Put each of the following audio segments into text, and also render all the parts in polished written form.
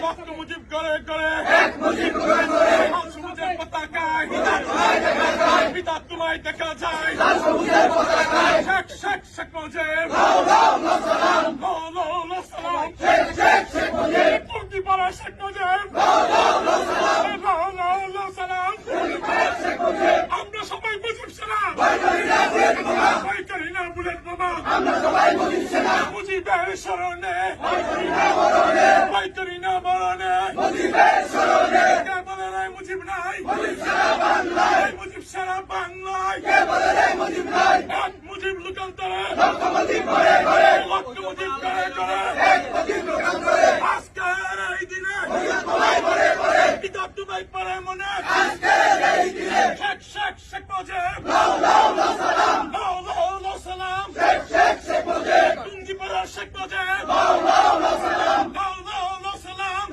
রক্ত মুজিব করে করে সবুজের পতাকায় পিতা তোমায় দেখা যায় শেখ শেখ শেখ মুজিব টুঙ্গি পাড়া শেখ মুজিব আমরা সবাই মুজিব সেনা ভয় করি না বুলেট বোমা মুজিবের স্মরণে ভয় করি না মরণে কে বলে নাই মুজিব নাই মুজিব সারা বাংলায় এক মুজিব লোকান্তরে লক্ষ মুজিব করে করে আজকের এই দিনে পিতা তোমায় পড়ে মনে শেখ শেখ শেখ মুজিব সালাম টুঙ্গি পাড়া শেখ মুজিব সালাম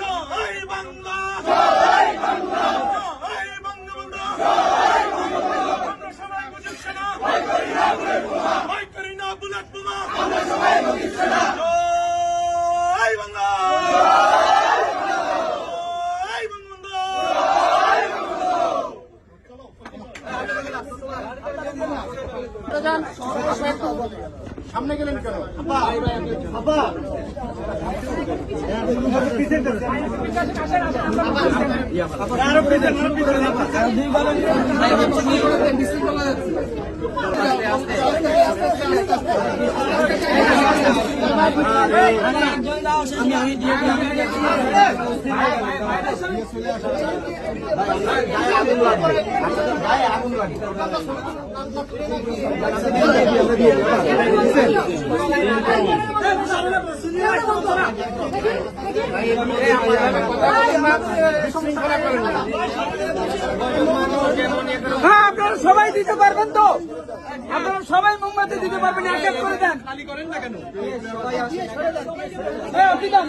জয় বাংলা জয় বঙ্গবন্ধু আমরা সবাই মুজিব সেনা ভয় করি না বুলেট বোমা জয় বাংলা জয় বঙ্গবন্ধু সামনে গেলেন কেন? হ্যাঁ, আপনারা সবাই দিতে পারবেন তো? আপনারা সবাই মোমবাতি দিতে পারবেন? এক এক করে দেন। খালি করেন না কেন? আপনি দেন।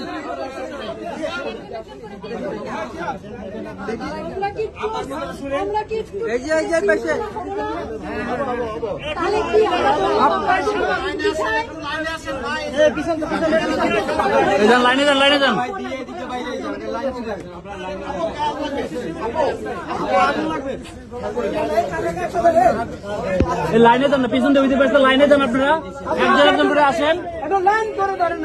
লাইনে যান লাইনে যান লাইনে যান না পিছন দিয়ে লাইনে যান আপনারা একজন একজন করে আসেন। লাইন করে ধরেন।